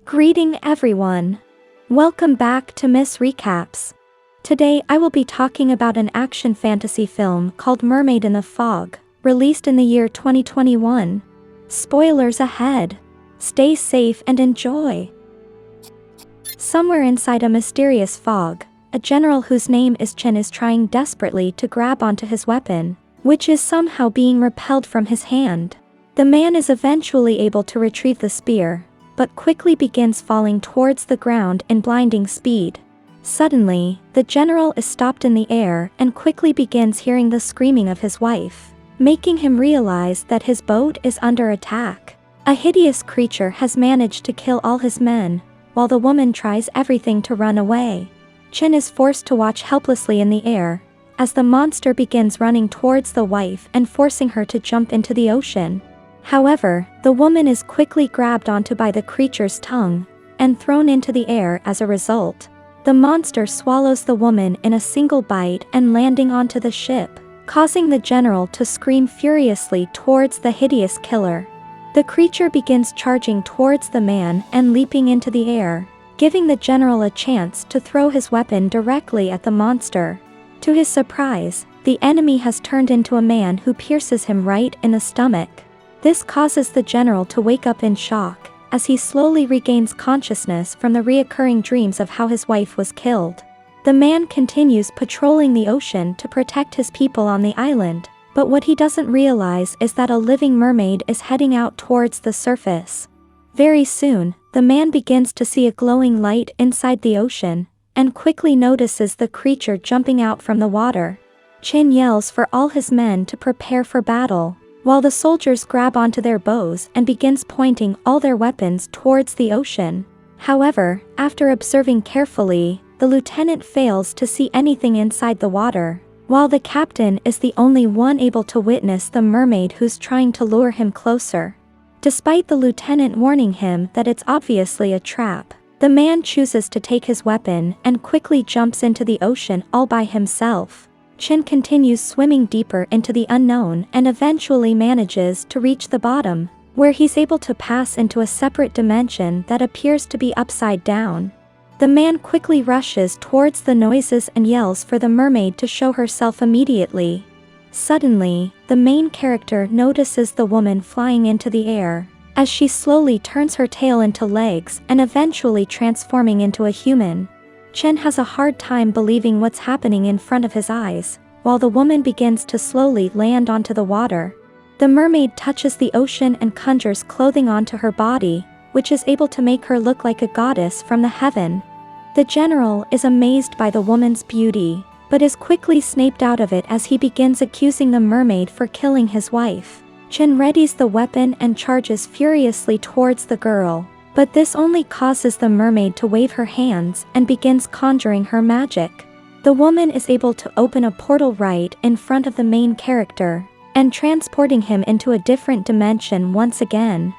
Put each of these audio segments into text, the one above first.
Greeting everyone. Welcome back to Miss Recaps. Today I will be talking about an action fantasy film called Mermaid in the Fog, released in the year 2021. Spoilers ahead. Stay safe and enjoy. Somewhere inside a mysterious fog, a general whose name is Chen is trying desperately to grab onto his weapon, which is somehow being repelled from his hand. The man is eventually able to retrieve the spear, but quickly begins falling towards the ground in blinding speed. Suddenly, the general is stopped in the air and quickly begins hearing the screaming of his wife, making him realize that his boat is under attack. A hideous creature has managed to kill all his men, while the woman tries everything to run away. Chen is forced to watch helplessly in the air, as the monster begins running towards the wife and forcing her to jump into the ocean. However, the woman is quickly grabbed onto by the creature's tongue, and thrown into the air as a result. The monster swallows the woman in a single bite and landing onto the ship, causing the general to scream furiously towards the hideous killer. The creature begins charging towards the man and leaping into the air, giving the general a chance to throw his weapon directly at the monster. To his surprise, the enemy has turned into a man who pierces him right in the stomach. This causes the general to wake up in shock, as he slowly regains consciousness from the reoccurring dreams of how his wife was killed. The man continues patrolling the ocean to protect his people on the island, but what he doesn't realize is that a living mermaid is heading out towards the surface. Very soon, the man begins to see a glowing light inside the ocean, and quickly notices the creature jumping out from the water. Chen yells for all his men to prepare for battle, while the soldiers grab onto their bows and begins pointing all their weapons towards the ocean. However, after observing carefully, the lieutenant fails to see anything inside the water, while the captain is the only one able to witness the mermaid who's trying to lure him closer. Despite the lieutenant warning him that it's obviously a trap, the man chooses to take his weapon and quickly jumps into the ocean all by himself. Chen continues swimming deeper into the unknown and eventually manages to reach the bottom, where he's able to pass into a separate dimension that appears to be upside down. The man quickly rushes towards the noises and yells for the mermaid to show herself immediately. Suddenly, the main character notices the woman flying into the air, as she slowly turns her tail into legs and eventually transforming into a human. Chen has a hard time believing what's happening in front of his eyes, while the woman begins to slowly land onto the water. The mermaid touches the ocean and conjures clothing onto her body, which is able to make her look like a goddess from the heaven. The general is amazed by the woman's beauty, but is quickly snapped out of it as he begins accusing the mermaid for killing his wife. Chen readies the weapon and charges furiously towards the girl, but this only causes the mermaid to wave her hands and begins conjuring her magic. The woman is able to open a portal right in front of the main character, and transporting him into a different dimension once again.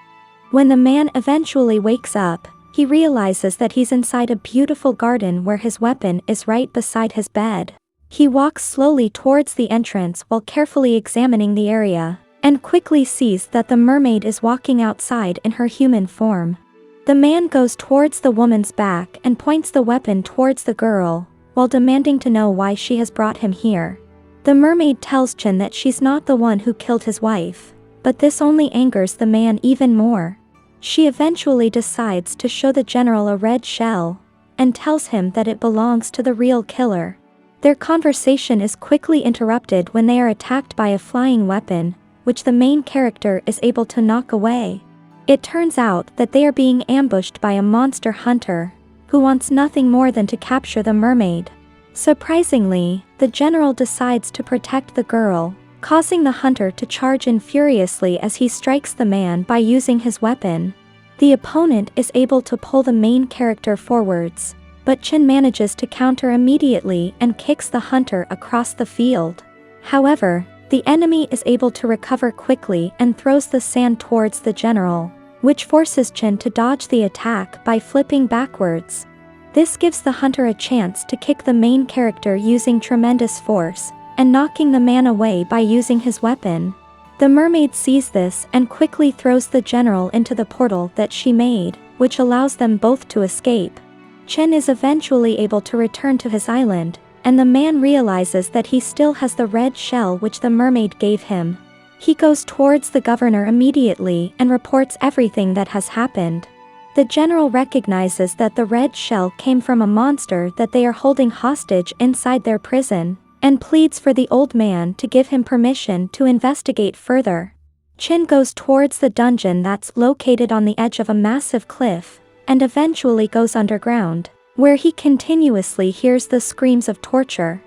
When the man eventually wakes up, he realizes that he's inside a beautiful garden where his weapon is right beside his bed. He walks slowly towards the entrance while carefully examining the area, and quickly sees that the mermaid is walking outside in her human form. The man goes towards the woman's back and points the weapon towards the girl, while demanding to know why she has brought him here. The mermaid tells Chen that she's not the one who killed his wife, but this only angers the man even more. She eventually decides to show the general a red shell, and tells him that it belongs to the real killer. Their conversation is quickly interrupted when they are attacked by a flying weapon, which the main character is able to knock away. It turns out that they are being ambushed by a monster hunter, who wants nothing more than to capture the mermaid. Surprisingly, the general decides to protect the girl, causing the hunter to charge in furiously as he strikes the man by using his weapon. The opponent is able to pull the main character forwards, but Chen manages to counter immediately and kicks the hunter across the field. However, the enemy is able to recover quickly and throws the sand towards the general, which forces Chen to dodge the attack by flipping backwards. This gives the hunter a chance to kick the main character using tremendous force, and knocking the man away by using his weapon. The mermaid sees this and quickly throws the general into the portal that she made, which allows them both to escape. Chen is eventually able to return to his island, and the man realizes that he still has the red shell which the mermaid gave him. He goes towards the governor immediately and reports everything that has happened. The general recognizes that the red shell came from a monster that they are holding hostage inside their prison, and pleads for the old man to give him permission to investigate further. Chen goes towards the dungeon that's located on the edge of a massive cliff, and eventually goes underground, where he continuously hears the screams of torture.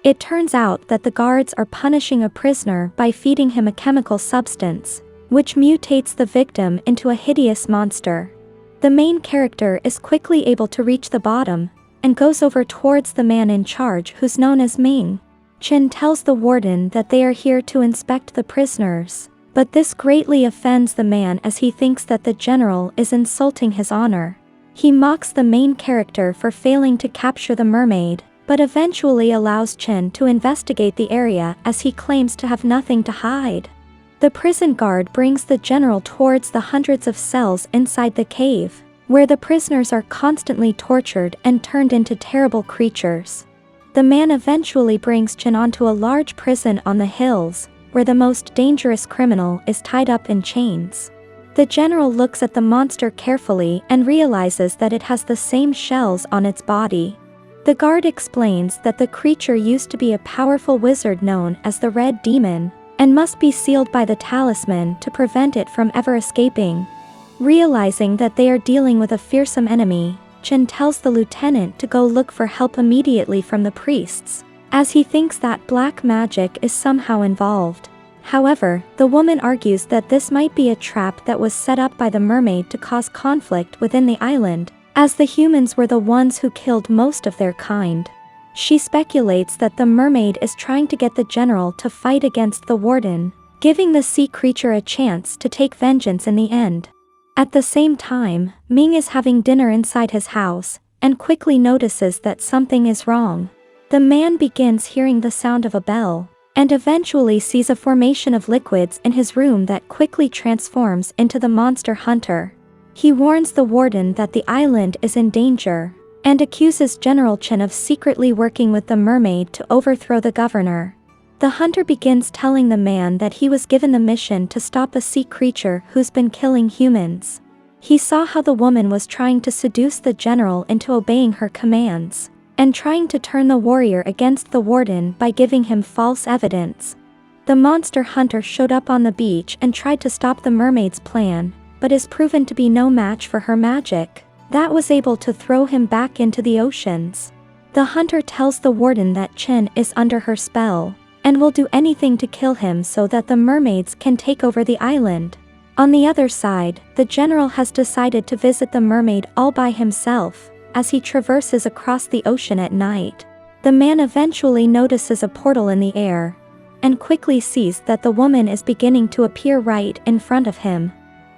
It turns out that the guards are punishing a prisoner by feeding him a chemical substance, which mutates the victim into a hideous monster. The main character is quickly able to reach the bottom, and goes over towards the man in charge who's known as Ming. Chen tells the warden that they are here to inspect the prisoners, but this greatly offends the man as he thinks that the general is insulting his honor. He mocks the main character for failing to capture the mermaid, but eventually allows Chen to investigate the area as he claims to have nothing to hide. The prison guard brings the general towards the hundreds of cells inside the cave, where the prisoners are constantly tortured and turned into terrible creatures. The man eventually brings Chen onto a large prison on the hills, where the most dangerous criminal is tied up in chains. The general looks at the monster carefully and realizes that it has the same shells on its body. The guard explains that the creature used to be a powerful wizard known as the Red Demon, and must be sealed by the talisman to prevent it from ever escaping. Realizing that they are dealing with a fearsome enemy, Chen tells the lieutenant to go look for help immediately from the priests, as he thinks that black magic is somehow involved. However, the woman argues that this might be a trap that was set up by the mermaid to cause conflict within the island, as the humans were the ones who killed most of their kind. She speculates that the mermaid is trying to get the general to fight against the warden, giving the sea creature a chance to take vengeance in the end. At the same time, Ming is having dinner inside his house, and quickly notices that something is wrong. The man begins hearing the sound of a bell, and eventually sees a formation of liquids in his room that quickly transforms into the monster hunter. He warns the warden that the island is in danger, and accuses General Chen of secretly working with the mermaid to overthrow the governor. The hunter begins telling the man that he was given the mission to stop a sea creature who's been killing humans. He saw how the woman was trying to seduce the general into obeying her commands, and trying to turn the warrior against the warden by giving him false evidence. The monster hunter showed up on the beach and tried to stop the mermaid's plan, but is proven to be no match for her magic that was able to throw him back into the oceans. The hunter tells the warden that Chen is under her spell, and will do anything to kill him so that the mermaids can take over the island. On the other side, the general has decided to visit the mermaid all by himself, as he traverses across the ocean at night. The man eventually notices a portal in the air, and quickly sees that the woman is beginning to appear right in front of him.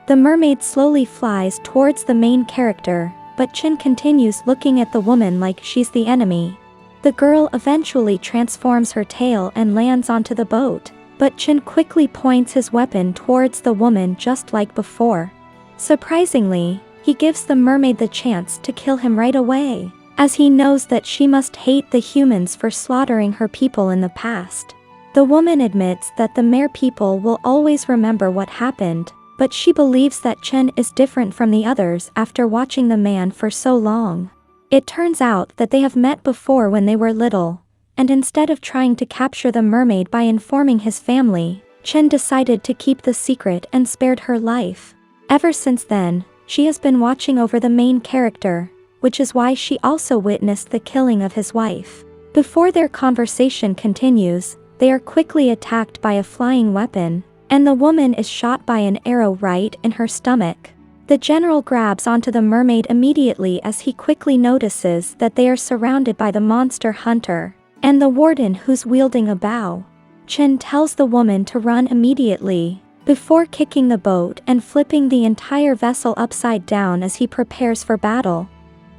The mermaid slowly flies towards the main character, but Chen continues looking at the woman like she's the enemy. The girl eventually transforms her tail and lands onto the boat, but Chen quickly points his weapon towards the woman just like before. Surprisingly, he gives the mermaid the chance to kill him right away, as he knows that she must hate the humans for slaughtering her people in the past. The woman admits that the Mer people will always remember what happened, but she believes that Chen is different from the others after watching the man for so long. It turns out that they have met before when they were little, and instead of trying to capture the mermaid by informing his family, Chen decided to keep the secret and spared her life. Ever since then, she has been watching over the main character, which is why she also witnessed the killing of his wife. Before their conversation continues, they are quickly attacked by a flying weapon, and the woman is shot by an arrow right in her stomach. The general grabs onto the mermaid immediately as he quickly notices that they are surrounded by the monster hunter, and the warden who's wielding a bow. Chen tells the woman to run immediately, before kicking the boat and flipping the entire vessel upside down as he prepares for battle.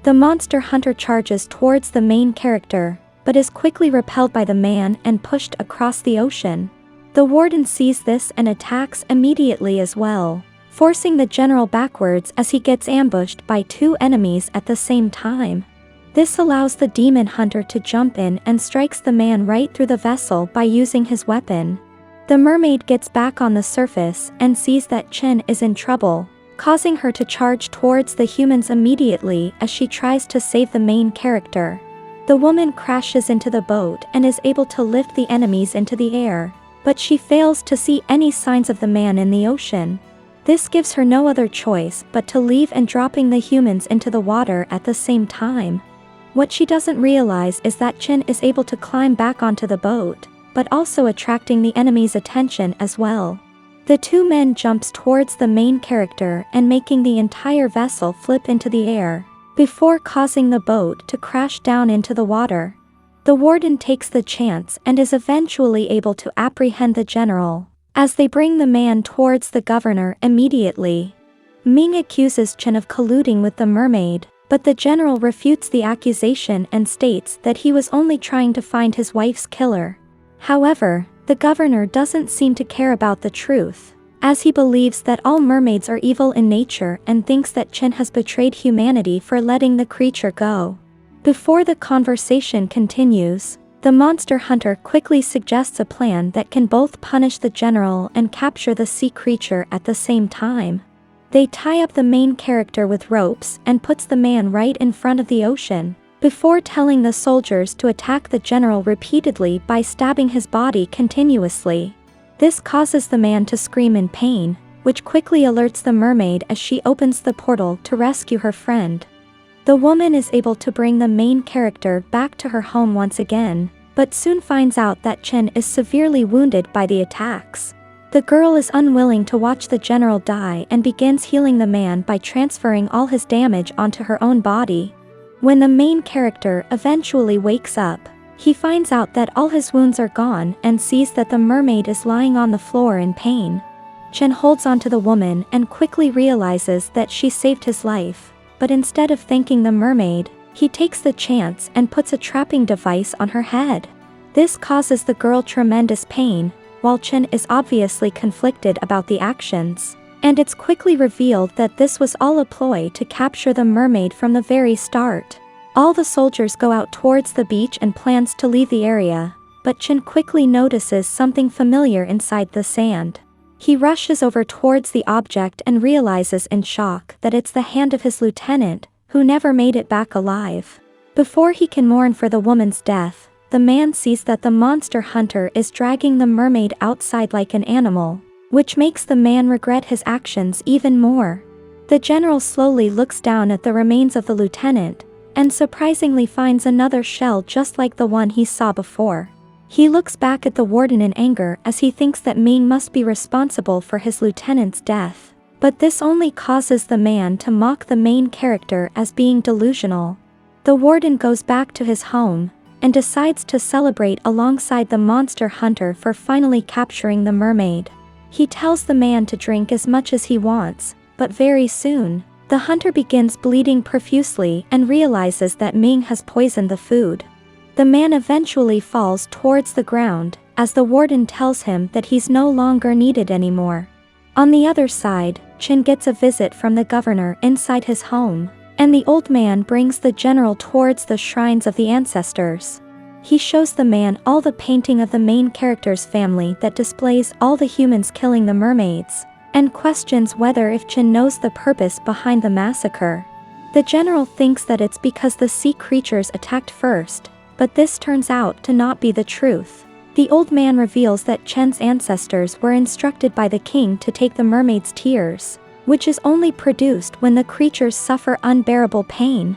The monster hunter charges towards the main character, but is quickly repelled by the man and pushed across the ocean. The warden sees this and attacks immediately as well, forcing the general backwards as he gets ambushed by two enemies at the same time. This allows the demon hunter to jump in and strikes the man right through the vessel by using his weapon. The mermaid gets back on the surface and sees that Chen is in trouble, causing her to charge towards the humans immediately as she tries to save the main character. The woman crashes into the boat and is able to lift the enemies into the air, but she fails to see any signs of the man in the ocean. This gives her no other choice but to leave and dropping the humans into the water at the same time. What she doesn't realize is that Chen is able to climb back onto the boat, but also attracting the enemy's attention as well. The two men jumps towards the main character and making the entire vessel flip into the air, before causing the boat to crash down into the water. The warden takes the chance and is eventually able to apprehend the general, as they bring the man towards the governor immediately. Ming accuses Chen of colluding with the mermaid, but the general refutes the accusation and states that he was only trying to find his wife's killer. However, the governor doesn't seem to care about the truth, as he believes that all mermaids are evil in nature and thinks that Chen has betrayed humanity for letting the creature go. Before the conversation continues, the monster hunter quickly suggests a plan that can both punish the general and capture the sea creature at the same time. They tie up the main character with ropes and puts the man right in front of the ocean, before telling the soldiers to attack the general repeatedly by stabbing his body continuously. This causes the man to scream in pain, which quickly alerts the mermaid as she opens the portal to rescue her friend. The woman is able to bring the main character back to her home once again, but soon finds out that Chen is severely wounded by the attacks. The girl is unwilling to watch the general die and begins healing the man by transferring all his damage onto her own body. When the main character eventually wakes up, he finds out that all his wounds are gone and sees that the mermaid is lying on the floor in pain. Chen holds onto the woman and quickly realizes that she saved his life, but instead of thanking the mermaid, he takes the chance and puts a trapping device on her head. This causes the girl tremendous pain, while Chen is obviously conflicted about the actions, and it's quickly revealed that this was all a ploy to capture the mermaid from the very start. All the soldiers go out towards the beach and plans to leave the area, but Chen quickly notices something familiar inside the sand. He rushes over towards the object and realizes in shock that it's the hand of his lieutenant, who never made it back alive. Before he can mourn for the woman's death, the man sees that the monster hunter is dragging the mermaid outside like an animal, which makes the man regret his actions even more. The general slowly looks down at the remains of the lieutenant, and surprisingly finds another shell just like the one he saw before. He looks back at the warden in anger as he thinks that Ming must be responsible for his lieutenant's death, but this only causes the man to mock the main character as being delusional. The warden goes back to his home, and decides to celebrate alongside the monster hunter for finally capturing the mermaid. He tells the man to drink as much as he wants, but very soon, the hunter begins bleeding profusely and realizes that Ming has poisoned the food. The man eventually falls towards the ground, as the warden tells him that he's no longer needed anymore. On the other side, Chen gets a visit from the governor inside his home, and the old man brings the general towards the shrines of the ancestors. He shows the man all the painting of the main character's family that displays all the humans killing the mermaids, and questions whether if Chen knows the purpose behind the massacre. The general thinks that it's because the sea creatures attacked first, but this turns out to not be the truth. The old man reveals that Chen's ancestors were instructed by the king to take the mermaid's tears, which is only produced when the creatures suffer unbearable pain.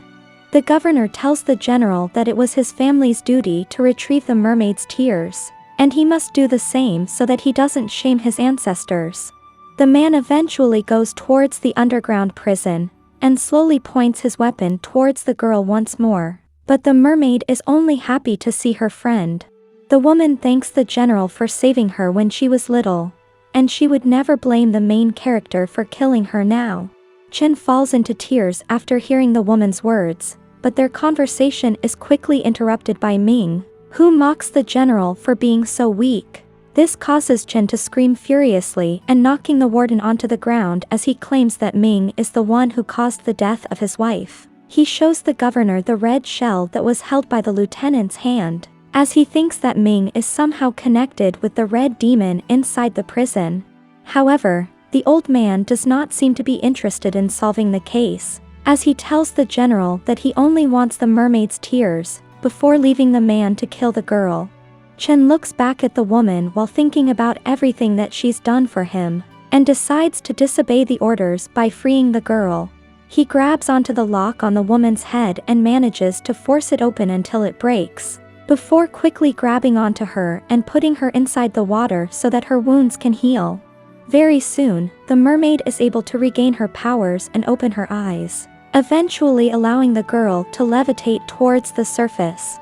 The governor tells the general that it was his family's duty to retrieve the mermaid's tears, and he must do the same so that he doesn't shame his ancestors. The man eventually goes towards the underground prison, and slowly points his weapon towards the girl once more. But the mermaid is only happy to see her friend. The woman thanks the general for saving her when she was little, and she would never blame the main character for killing her now. Chen falls into tears after hearing the woman's words, but their conversation is quickly interrupted by Ming, who mocks the general for being so weak. This causes Chen to scream furiously and knocking the warden onto the ground as he claims that Ming is the one who caused the death of his wife. He shows the governor the red shell that was held by the lieutenant's hand, as he thinks that Ming is somehow connected with the red demon inside the prison. However, the old man does not seem to be interested in solving the case, as he tells the general that he only wants the mermaid's tears before leaving the man to kill the girl. Chen looks back at the woman while thinking about everything that she's done for him, and decides to disobey the orders by freeing the girl. He grabs onto the lock on the woman's head and manages to force it open until it breaks, before quickly grabbing onto her and putting her inside the water so that her wounds can heal. Very soon, the mermaid is able to regain her powers and open her eyes, eventually allowing the girl to levitate towards the surface.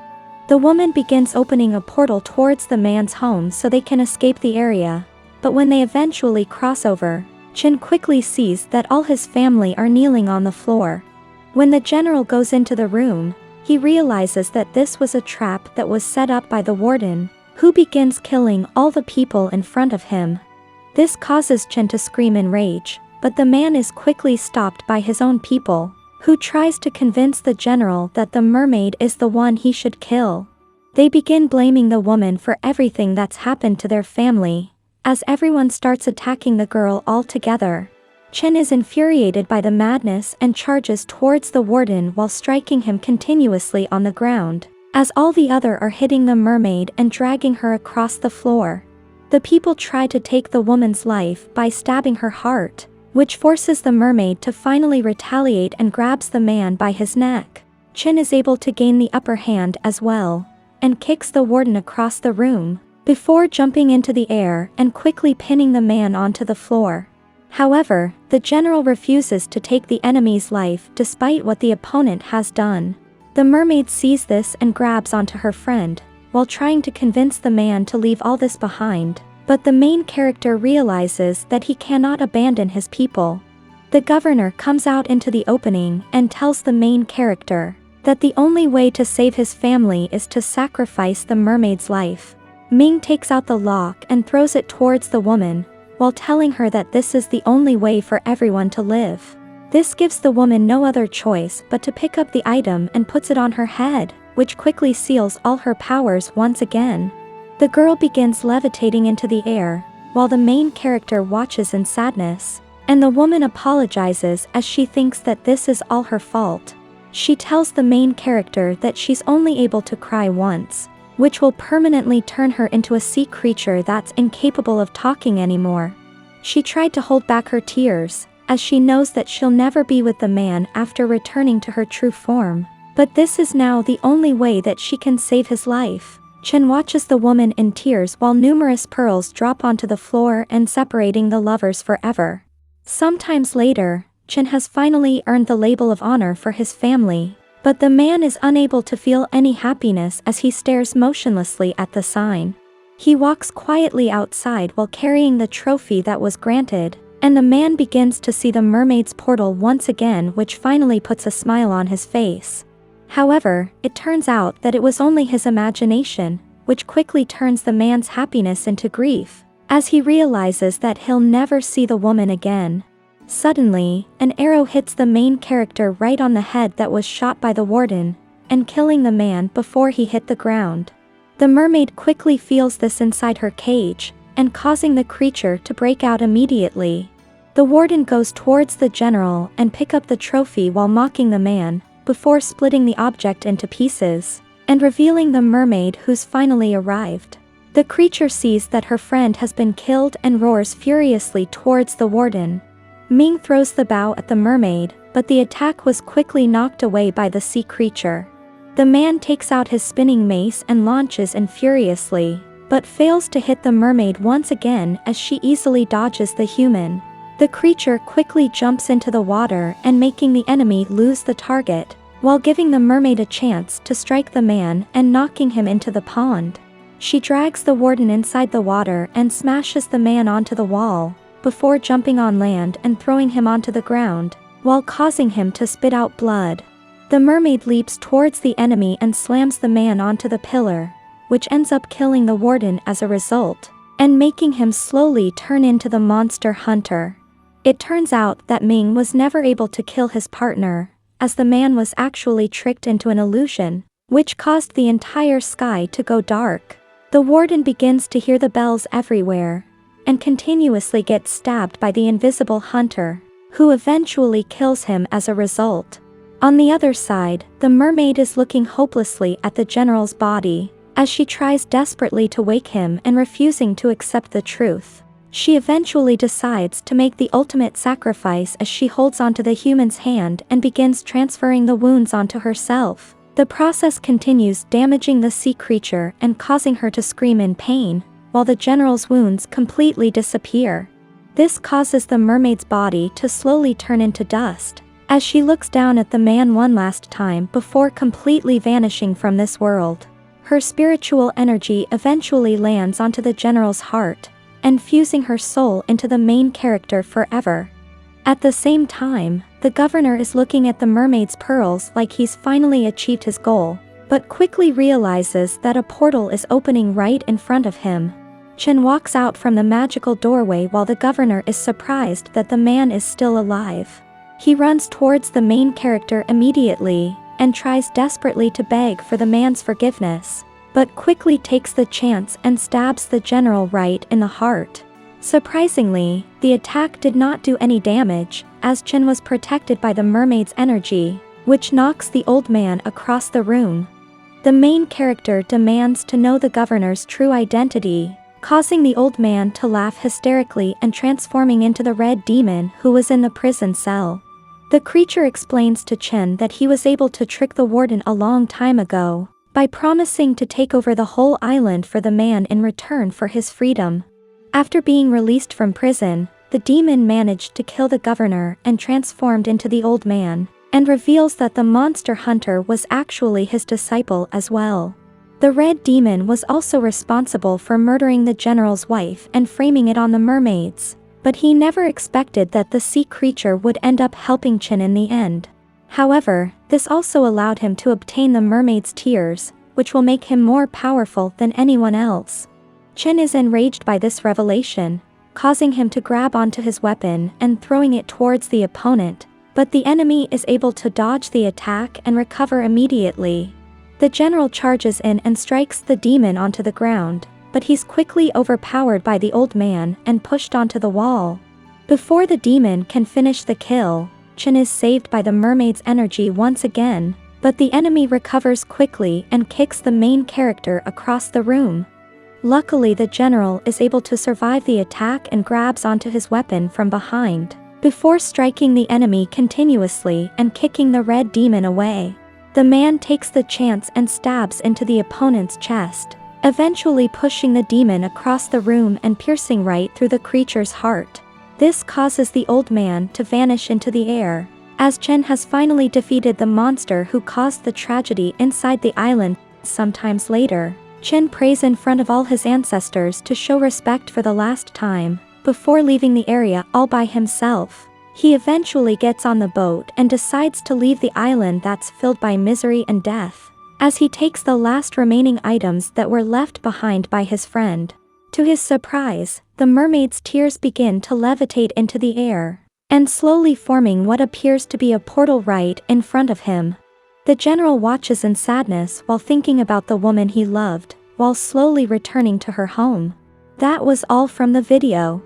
The woman begins opening a portal towards the man's home so they can escape the area, but when they eventually cross over, Chen quickly sees that all his family are kneeling on the floor. When the general goes into the room, he realizes that this was a trap that was set up by the warden, who begins killing all the people in front of him. This causes Chen to scream in rage, but the man is quickly stopped by his own people, who tries to convince the general that the mermaid is the one he should kill. They begin blaming the woman for everything that's happened to their family, as everyone starts attacking the girl altogether. Chen is infuriated by the madness and charges towards the warden while striking him continuously on the ground, as all the other are hitting the mermaid and dragging her across the floor. The people try to take the woman's life by stabbing her heart, which forces the mermaid to finally retaliate and grabs the man by his neck. Chen is able to gain the upper hand as well, and kicks the warden across the room, before jumping into the air and quickly pinning the man onto the floor. However, the general refuses to take the enemy's life despite what the opponent has done. The mermaid sees this and grabs onto her friend, while trying to convince the man to leave all this behind. But the main character realizes that he cannot abandon his people. The governor comes out into the opening and tells the main character that the only way to save his family is to sacrifice the mermaid's life. Ming takes out the lock and throws it towards the woman, while telling her that this is the only way for everyone to live. This gives the woman no other choice but to pick up the item and puts it on her head, which quickly seals all her powers once again. The girl begins levitating into the air, while the main character watches in sadness, and the woman apologizes as she thinks that this is all her fault. She tells the main character that she's only able to cry once, which will permanently turn her into a sea creature that's incapable of talking anymore. She tried to hold back her tears, as she knows that she'll never be with the man after returning to her true form, but this is now the only way that she can save his life. Chen watches the woman in tears while numerous pearls drop onto the floor and separating the lovers forever. Sometimes later, Chen has finally earned the label of honor for his family, but the man is unable to feel any happiness as he stares motionlessly at the sign. He walks quietly outside while carrying the trophy that was granted, and the man begins to see the mermaid's portal once again, which finally puts a smile on his face. However, it turns out that it was only his imagination, which quickly turns the man's happiness into grief, as he realizes that he'll never see the woman again. Suddenly, an arrow hits the main character right on the head that was shot by the warden, and killing the man before he hit the ground. The mermaid quickly feels this inside her cage, and causing the creature to break out immediately. The warden goes towards the general and pick up the trophy while mocking the man, before splitting the object into pieces, and revealing the mermaid who's finally arrived. The creature sees that her friend has been killed and roars furiously towards the warden. Ming throws the bow at the mermaid, but the attack was quickly knocked away by the sea creature. The man takes out his spinning mace and launches in furiously, but fails to hit the mermaid once again as she easily dodges the human. The creature quickly jumps into the water and making the enemy lose the target, while giving the mermaid a chance to strike the man and knocking him into the pond. She drags the warden inside the water and smashes the man onto the wall, before jumping on land and throwing him onto the ground, while causing him to spit out blood. The mermaid leaps towards the enemy and slams the man onto the pillar, which ends up killing the warden as a result, and making him slowly turn into the monster hunter. It turns out that Ming was never able to kill his partner, as the man was actually tricked into an illusion, which caused the entire sky to go dark. The warden begins to hear the bells everywhere, and continuously gets stabbed by the invisible hunter, who eventually kills him as a result. On the other side, the mermaid is looking hopelessly at the general's body, as she tries desperately to wake him and refusing to accept the truth. She eventually decides to make the ultimate sacrifice as she holds onto the human's hand and begins transferring the wounds onto herself. The process continues, damaging the sea creature and causing her to scream in pain, while the general's wounds completely disappear. This causes the mermaid's body to slowly turn into dust, as she looks down at the man one last time before completely vanishing from this world. Her spiritual energy eventually lands onto the general's heart, and fusing her soul into the main character forever. At the same time, the governor is looking at the mermaid's pearls like he's finally achieved his goal, but quickly realizes that a portal is opening right in front of him. Chen walks out from the magical doorway while the governor is surprised that the man is still alive. He runs towards the main character immediately, and tries desperately to beg for the man's forgiveness, but quickly takes the chance and stabs the general right in the heart. Surprisingly, the attack did not do any damage, as Chen was protected by the mermaid's energy, which knocks the old man across the room. The main character demands to know the governor's true identity, causing the old man to laugh hysterically and transforming into the red demon who was in the prison cell. The creature explains to Chen that he was able to trick the warden a long time ago, by promising to take over the whole island for the man in return for his freedom. After being released from prison, the demon managed to kill the governor and transformed into the old man, and reveals that the monster hunter was actually his disciple as well. The red demon was also responsible for murdering the general's wife and framing it on the mermaids, but he never expected that the sea creature would end up helping Chen in the end. However, this also allowed him to obtain the mermaid's tears, which will make him more powerful than anyone else. Chen is enraged by this revelation, causing him to grab onto his weapon and throwing it towards the opponent, but the enemy is able to dodge the attack and recover immediately. The general charges in and strikes the demon onto the ground, but he's quickly overpowered by the old man and pushed onto the wall. Before the demon can finish the kill, Chen is saved by the mermaid's energy once again, but the enemy recovers quickly and kicks the main character across the room. Luckily, the general is able to survive the attack and grabs onto his weapon from behind, before striking the enemy continuously and kicking the red demon away. The man takes the chance and stabs into the opponent's chest, eventually pushing the demon across the room and piercing right through the creature's heart. This causes the old man to vanish into the air, as Chen has finally defeated the monster who caused the tragedy inside the island. Sometimes later, Chen prays in front of all his ancestors to show respect for the last time, before leaving the area all by himself. He eventually gets on the boat and decides to leave the island that's filled by misery and death, as he takes the last remaining items that were left behind by his friend. To his surprise, the mermaid's tears begin to levitate into the air, and slowly forming what appears to be a portal right in front of him. The general watches in sadness while thinking about the woman he loved, while slowly returning to her home. That was all from the video.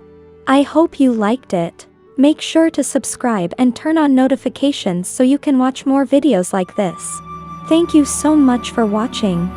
I hope you liked it. Make sure to subscribe and turn on notifications so you can watch more videos like this. Thank you so much for watching.